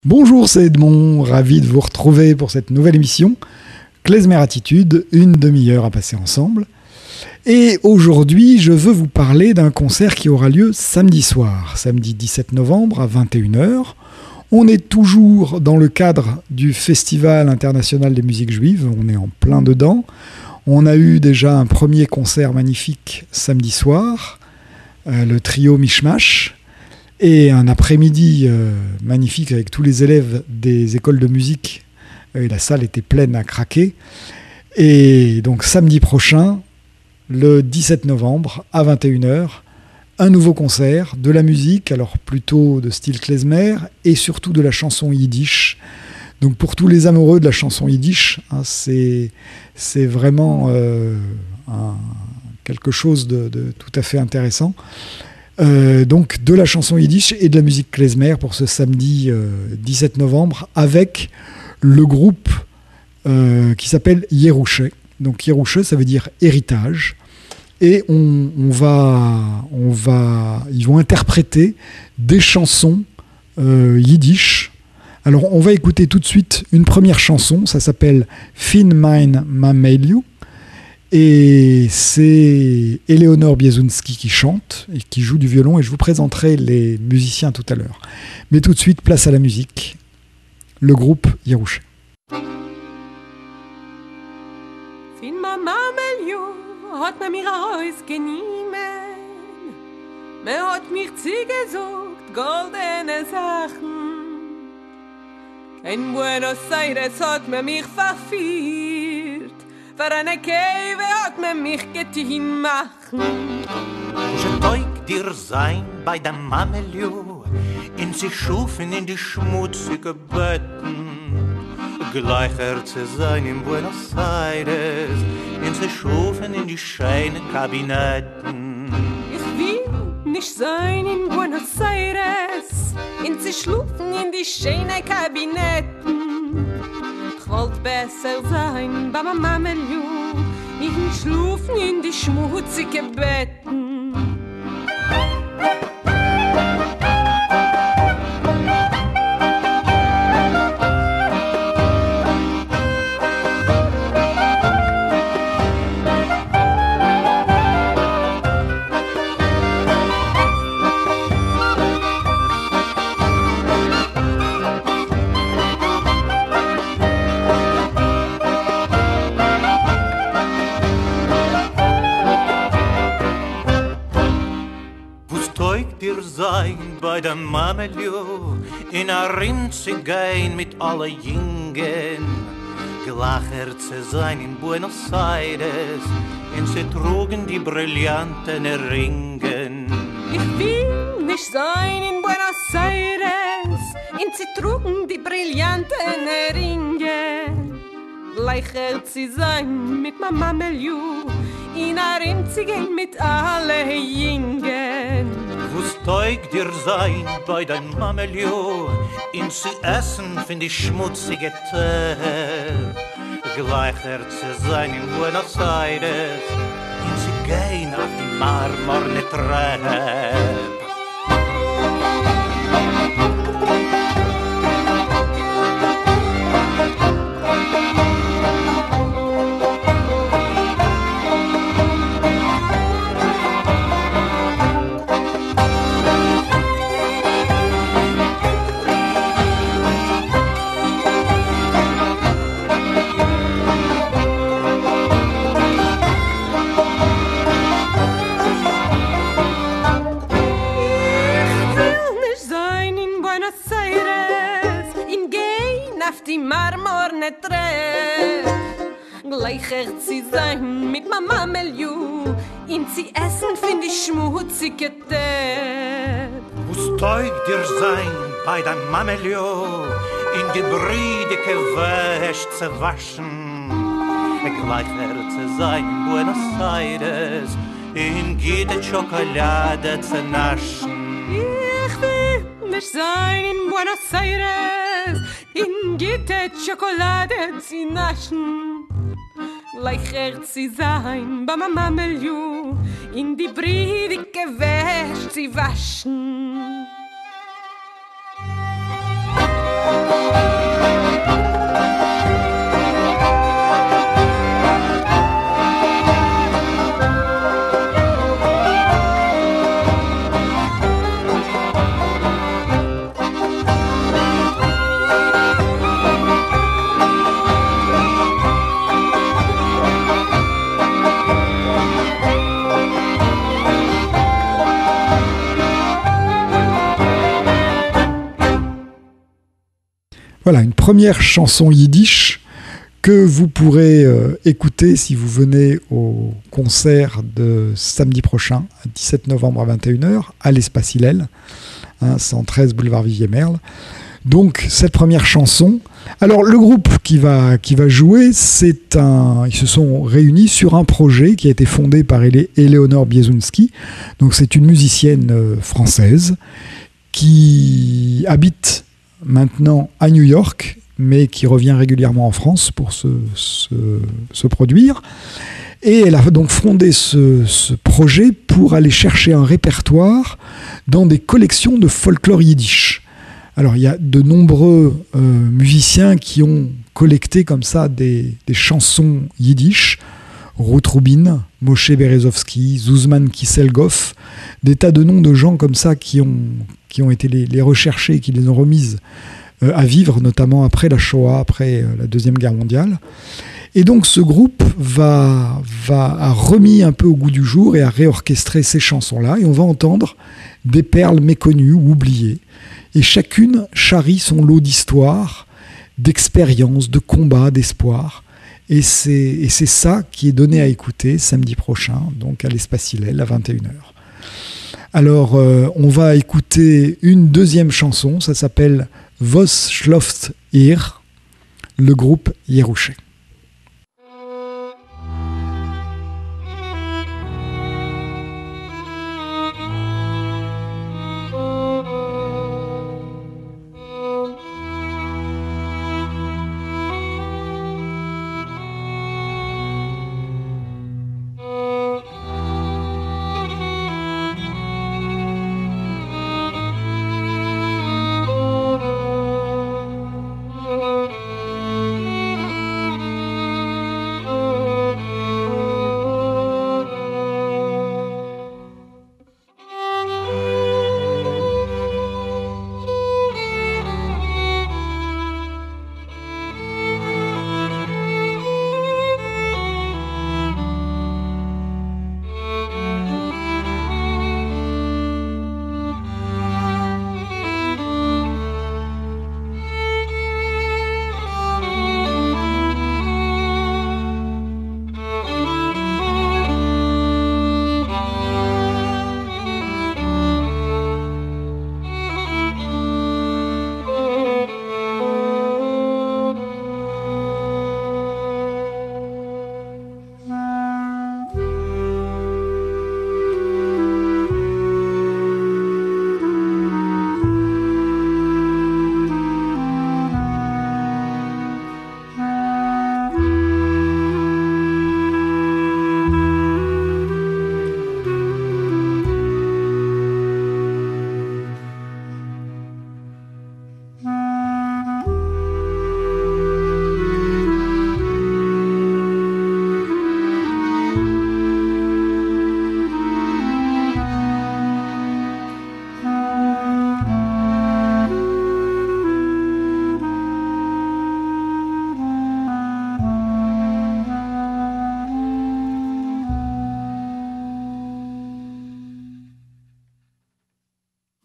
Bonjour, c'est Edmond, ravi de vous retrouver pour cette nouvelle émission. Klezmer Attitude, une demi-heure à passer ensemble. Et aujourd'hui, je veux vous parler d'un concert qui aura lieu samedi soir, samedi 17 novembre à 21h. On est toujours dans le cadre du Festival international des musiques juives, on est en plein dedans. On a eu déjà un premier concert magnifique samedi soir, le trio Mishmash. Et un après-midi magnifique avec tous les élèves des écoles de musique. Et la salle était pleine à craquer. Et donc samedi prochain, le 17 novembre, à 21h, un nouveau concert, de la musique, alors plutôt de style klezmer, et surtout de la chanson yiddish. Donc pour tous les amoureux de la chanson yiddish, c'est vraiment quelque chose de tout à fait intéressant. Donc de la chanson yiddish et de la musique klezmer pour ce samedi 17 novembre avec le groupe qui s'appelle Yerushe. Donc Yerushe, ça veut dire héritage, et ils vont interpréter des chansons yiddish. Alors on va écouter tout de suite une première chanson, ça s'appelle Fin mein Mameliu. Et c'est Eleonore Biezunski qui chante et qui joue du violon, et je vous présenterai les musiciens tout à l'heure. Mais tout de suite, place à la musique. Le groupe Yerushe. Fin ma Mamelju hat mir mir Haus geniemen. Me hat mir zugesucht goldene Sachen. In Buenos Aires hat mir mich verführt. Für eine Käve hat man mich getein machen. Geteug dir sein bei der Mamelju, in sich schufen in die schmutzige Betten. Gleicher zu sein in Buenos Aires, in sich schufen in die schönen Kabinetten. Ich will nicht sein in Buenos Aires, in sich schlufen in die schönen Kabinetten. Ich wollte besser sein bei meiner Mamelju, in schlufen in die schmutzige Betten. Sein bei der Mamelju, in a Rind zu gehen mit alle Jingen, gelacher zu sein in Buenos Aires, in sie trugen die brillanten Ringen. Ich will nicht sein in Buenos Aires, in sie trugen die brillanten Ringen. Gleicher zu sein mit meiner Mamelju, in a Rind zu gehen mit alle Jingen. Wo's teug dir sein bei dein Mamelju, in sie essen find ich schmutzige Tee. Gleicher zu sein in Buenos Aires, in sie gehen auf die marmorne Treppe. Die marmorne Treppe, gleicher zu sein mit meiner Mamelju, in sie essen find ich schmutzige Tepp. Wo's teug dir sein bei dein Mamelju, in die brüdige Wäsch zu waschen, gleicher zu sein in Buenos Aires, in gute Schokolade zu naschen. Ich will nicht sein in Buenos Aires, in gitte Schokolade zu naschen. Gleicher zu sein bei meiner Mamelju, in die brüdige Wäsch zu waschen. Voilà, une première chanson yiddish que vous pourrez écouter si vous venez au concert de samedi prochain, 17 novembre à 21h, à l'Espace Hillel, 113 boulevard Vivier-Merle. Donc, cette première chanson. Alors, le groupe qui va jouer, ils se sont réunis sur un projet qui a été fondé par Éléonore Biesunski. Donc, c'est une musicienne française qui habite maintenant à New York, mais qui revient régulièrement en France pour se produire. Et elle a donc fondé ce projet pour aller chercher un répertoire dans des collections de folklore yiddish. Alors, il y a de nombreux musiciens qui ont collecté comme ça des chansons yiddish. Ruth Rubin, Moshe Berezovsky, Zuzman Kisselgoff, des tas de noms de gens comme ça qui ont été les recherchés, qui les ont remises à vivre, notamment après la Shoah, après la Deuxième Guerre mondiale. Et donc ce groupe a remis un peu au goût du jour et a réorchestré ces chansons-là, et on va entendre des perles méconnues ou oubliées. Et chacune charrie son lot d'histoire, d'expérience, de combat, d'espoir. Et c'est ça qui est donné à écouter samedi prochain, donc à l'Espace Hillel à 21h. Alors, on va écouter une deuxième chanson, ça s'appelle Vos schloft ihr, le groupe Yerushe.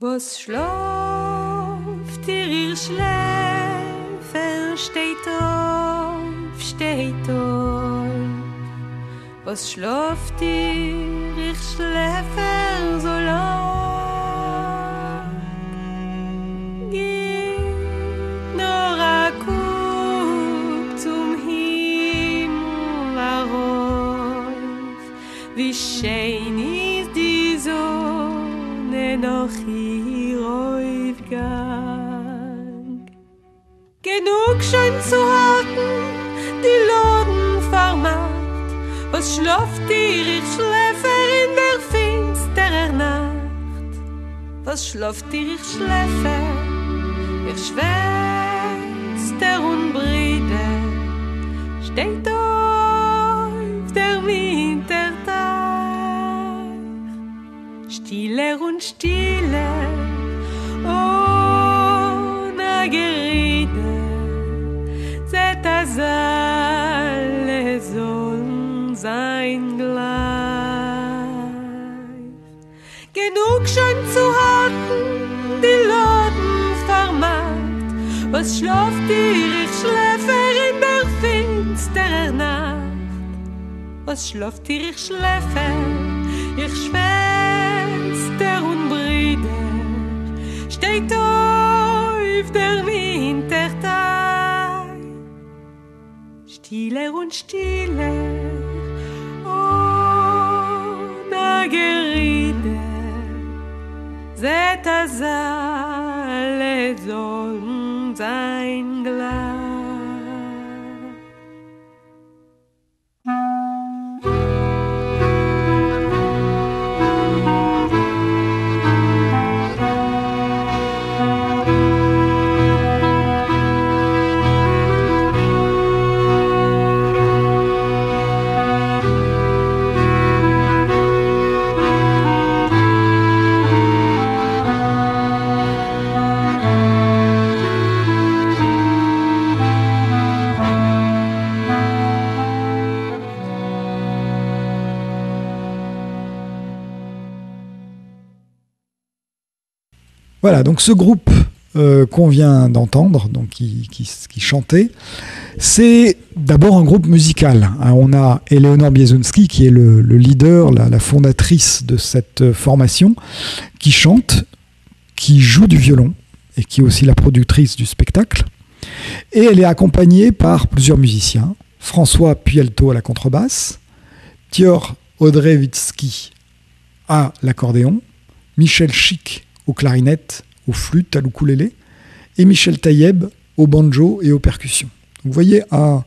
Was schlaft ihr Schläfer, steht auf, steht auf. Was schlaft ihr Schläfer so lang? Geht nur a Kuck zum Himmel herauf. Wie schön ist die Sonne noch hier aufgang. Genug schon zu halten, die Laden vermacht. Was schlaft ihr Schläfer in der finsterer Nacht? Was schlaft ihr Schläfer, ihr Schwester und Brüder? Steht auf der Wintertag, stiller und stiller, ohne Gerede, seht das alle sollen sein gleich. Genug schon zu halten, die Laden vermacht. Was schlaft ihr, ich schläfe in der finsteren Nacht. Was schlaft ihr, ich schläfe, ich Schwester und Brüder. Steht auf der Wintertag. Stiller und stiller, ohne Gerede. Seht das alle Sonnen sein Glas. Voilà, donc ce groupe qu'on vient d'entendre, donc qui chantait, c'est d'abord un groupe musical. On a Eleonore Biezunski, qui est le leader, la fondatrice de cette formation, qui chante, qui joue du violon, et qui est aussi la productrice du spectacle. Et elle est accompagnée par plusieurs musiciens. François Puelto à la contrebasse, Tior Odrevitsky à l'accordéon, Michel Chic aux clarinettes, aux flûtes, à l'ukulélé, et Michel Taïeb au banjo et aux percussions. Donc vous voyez un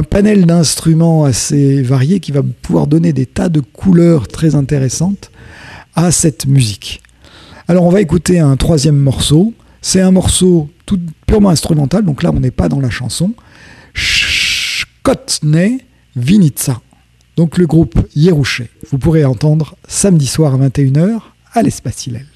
panel d'instruments assez variés qui va pouvoir donner des tas de couleurs très intéressantes à cette musique. Alors on va écouter un troisième morceau. C'est un morceau tout purement instrumental, donc là on n'est pas dans la chanson. Shkotne Vinitsa. Donc le groupe Yerouché. Vous pourrez entendre samedi soir à 21h à l'Espace Hillel.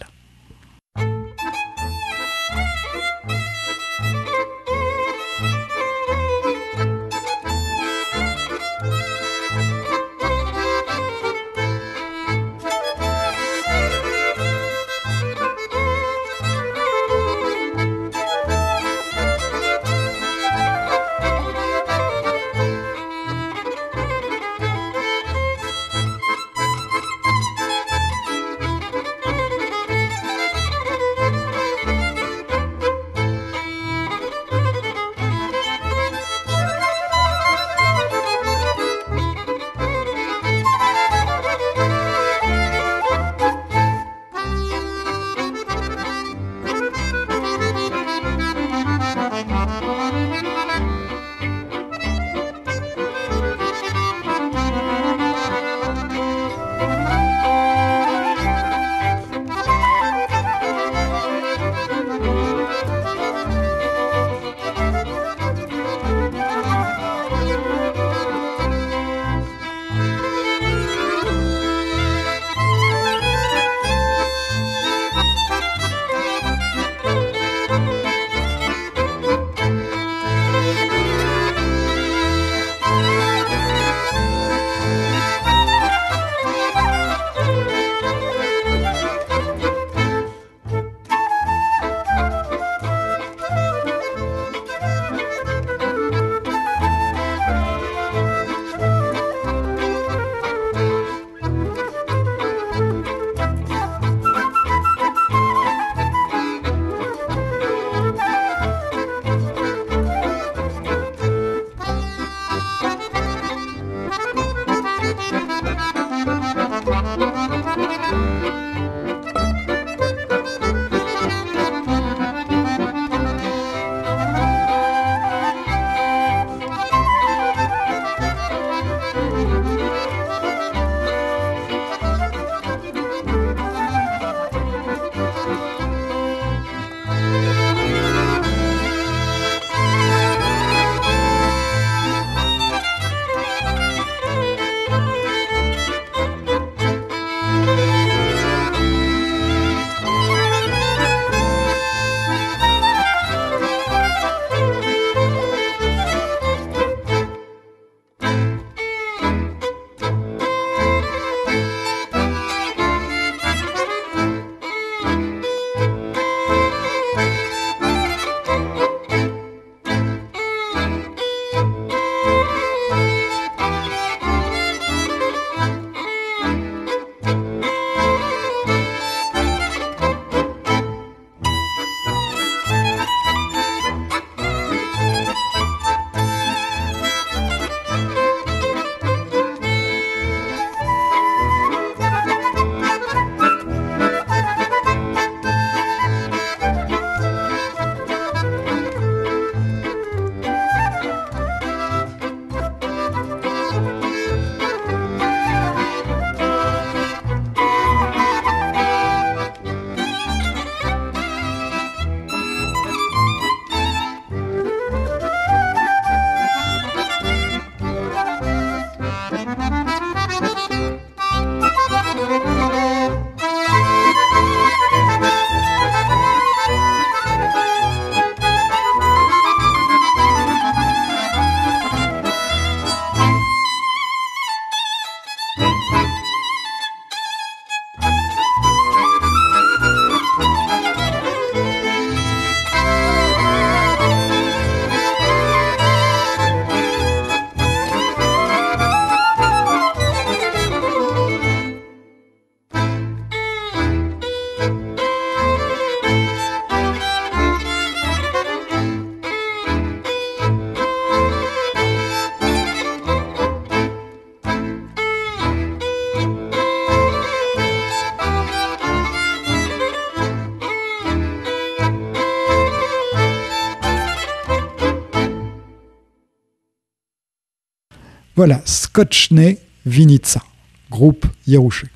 Voilà, Skotchny Vinica, groupe Yerouché.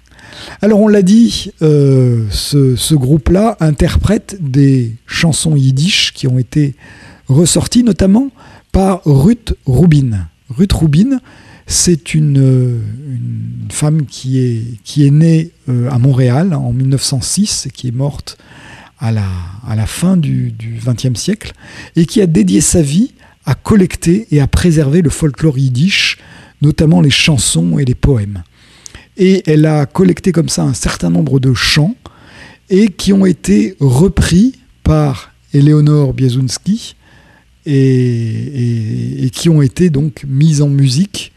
Alors on l'a dit, ce groupe-là interprète des chansons yiddish qui ont été ressorties notamment par Ruth Rubin. Ruth Rubin, c'est une femme qui est née à Montréal en 1906 et qui est morte à la fin du XXe siècle et qui a dédié sa vie à collecter et à préserver le folklore yiddish, notamment les chansons et les poèmes. Et elle a collecté comme ça un certain nombre de chants et qui ont été repris par Éléonore Biezunski et qui ont été donc mis en musique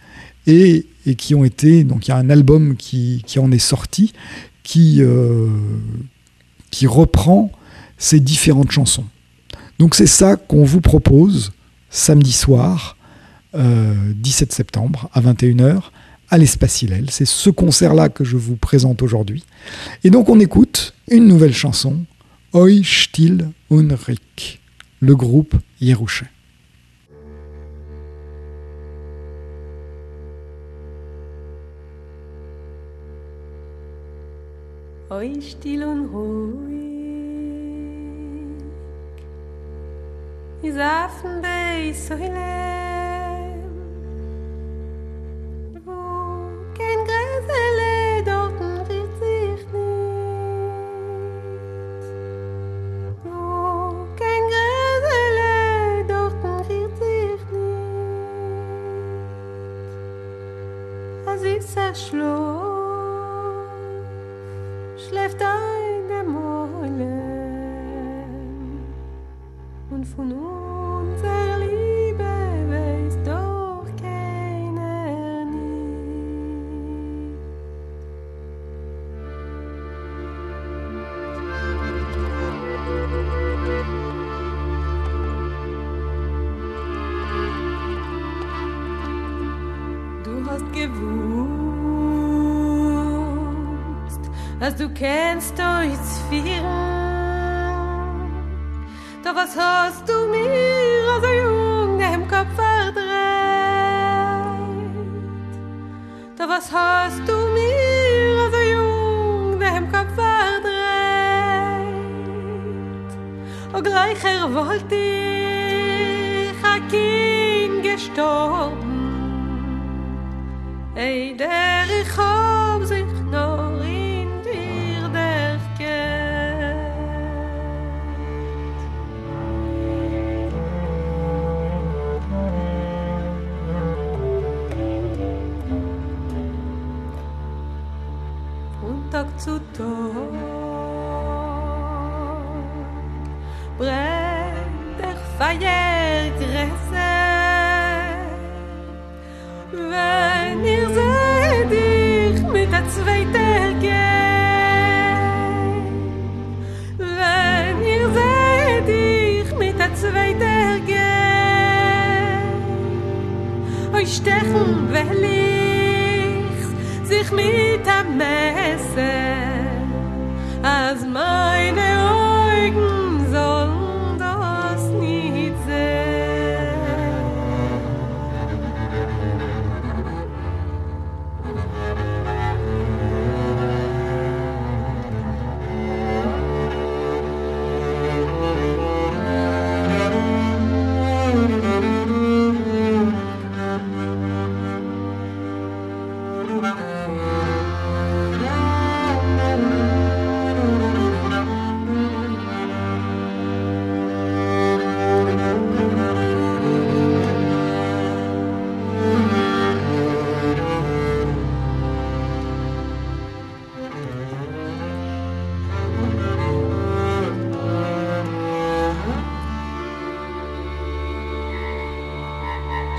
et qui ont été, donc il y a un album qui en est sorti qui reprend ces différentes chansons. Donc c'est ça qu'on vous propose samedi soir, 17 septembre à 21h à l'Espace Hillel. C'est ce concert-là que je vous présente aujourd'hui. Et donc on écoute une nouvelle chanson, Oi Still und Rik, le groupe Yerouché. Oi still und ruhig, is afen bei Soilem, wo kein Gräsele dorten rührt sich nicht, wo kein Gräsele dorten rührt sich nicht, as ist Schlaf schläft ein der Molen und von unserer Liebe weiß doch keiner nie. Du hast gewusst, dass du kennst euch vieren. Doch was hast du mir also jung dem Kopf verdreht? Doch was hast du mir also jung dem Kopf verdreht? Und gleich wollte ich ein Kind gestorben. Ey, der ich hab sich noch Tag zu Tag brennt der Feuer größer. Wenn ihr seht dich mit der zweiten gehen, wenn ihr seht dich mit der zweiten gehen, euch stechen will ich sich mit am Messer, als meine Augen sollen das nicht sehen.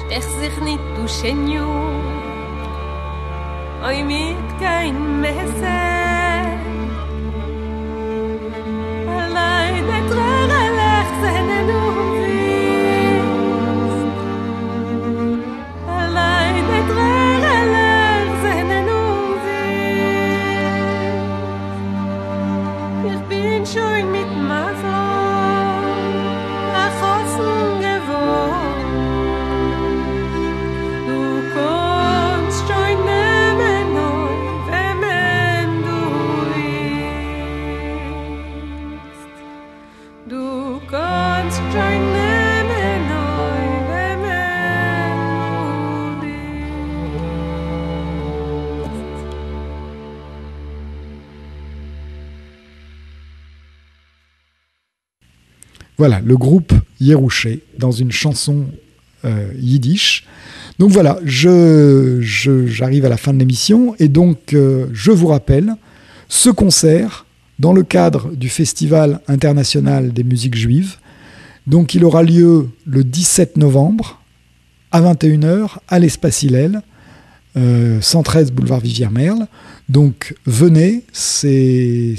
Stech sich nicht, du Senior, oi mit kein Messer. Allein der Träger lacht seinen Umsicht. Allein der Träger lacht seinen Umsicht. Ich bin schon mit Masel erchossen geworden. Du kommst Voilà, le groupe Yerouché dans une chanson yiddish. Donc voilà, j'arrive à la fin de l'émission et donc je vous rappelle ce concert dans le cadre du Festival international des musiques juives. Donc il aura lieu le 17 novembre à 21h à l'Espace Hillel, 113 boulevard Vivière-Merle. Donc venez, les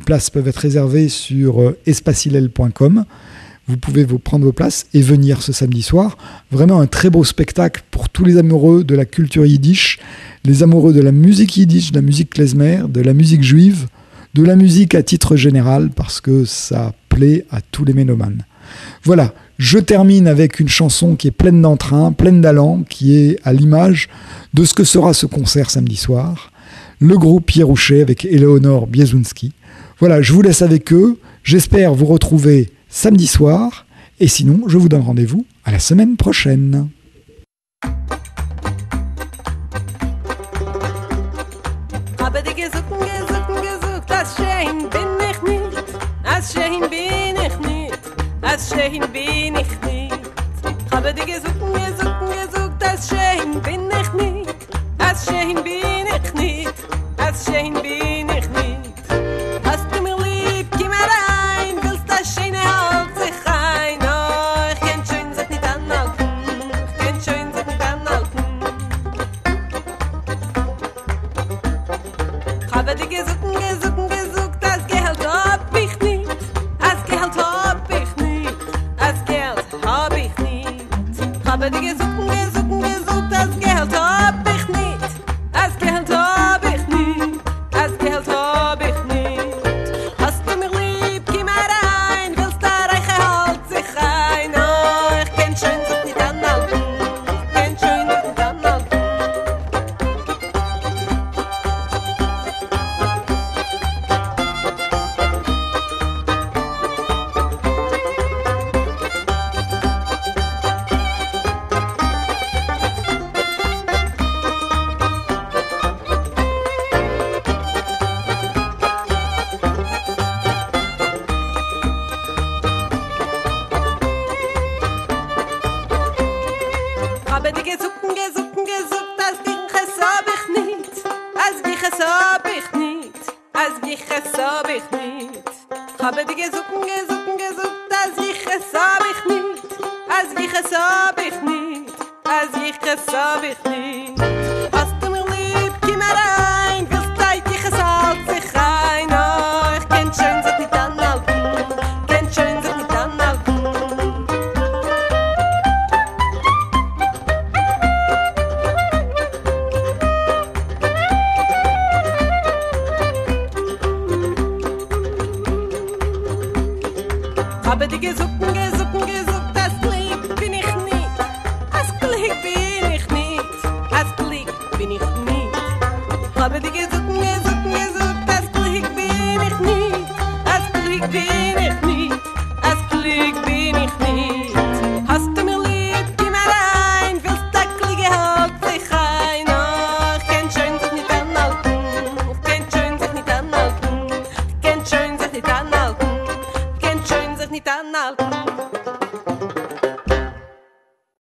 places peuvent être réservées sur espacehillel.com. Vous pouvez vous prendre vos places et venir ce samedi soir. Vraiment un très beau spectacle pour tous les amoureux de la culture yiddish, les amoureux de la musique yiddish, de la musique klezmer, de la musique juive, de la musique à titre général, parce que ça plaît à tous les mélomanes. Voilà, je termine avec une chanson qui est pleine d'entrain, pleine d'allant, qui est à l'image de ce que sera ce concert samedi soir. Le groupe Yerouché avec Eleonore Biesunski. Voilà, je vous laisse avec eux. J'espère vous retrouver samedi soir. Et sinon, je vous donne rendez-vous à la semaine prochaine. Als schön bin ich nicht. Habe dir gesucht, als schön bin ich nicht. Als schön bin ich nicht. Als schön bin ich nicht. Hast du mir lieb, komm herein, willst das Schöne halt sich ein. Oh, ich kann schön sich nicht anhalten, ich kann schön sich nicht anhalten. Habe dir gesucht, das Gehalt hab ich nicht. Das Gehalt hab ich nicht. Hab ich nicht. Habe die gesucht, das Geld hab ich nicht. Das Geld hab ich nicht. Das Geld hab ich nicht. Hast du mich lieb, komm herein, willst da reiche halt sich ein. Oh, ich kann schön sich nicht anhalten, ich kann schön sich nicht anhalten. Habe die gesucht, als Giches hab ich nicht. Als Giches hab ich nicht. Als Giches hab ich nicht. Habe die gesucht, als Giches hab ich nicht. Als Giches hab ich nicht. Als Giches hab ich nicht. Hast du mir lieb, komm herein, willst dein Giches halt sich ein. Oh, ich kann schön sich nicht anhalten, kann schön sich nicht anhalten. Habe die gesucht, das Glück bin ich nicht. Das Glück bin ich nicht. Das Glück bin ich nicht. Habe die gesucht, das Glück bin ich nicht. Das Glück bin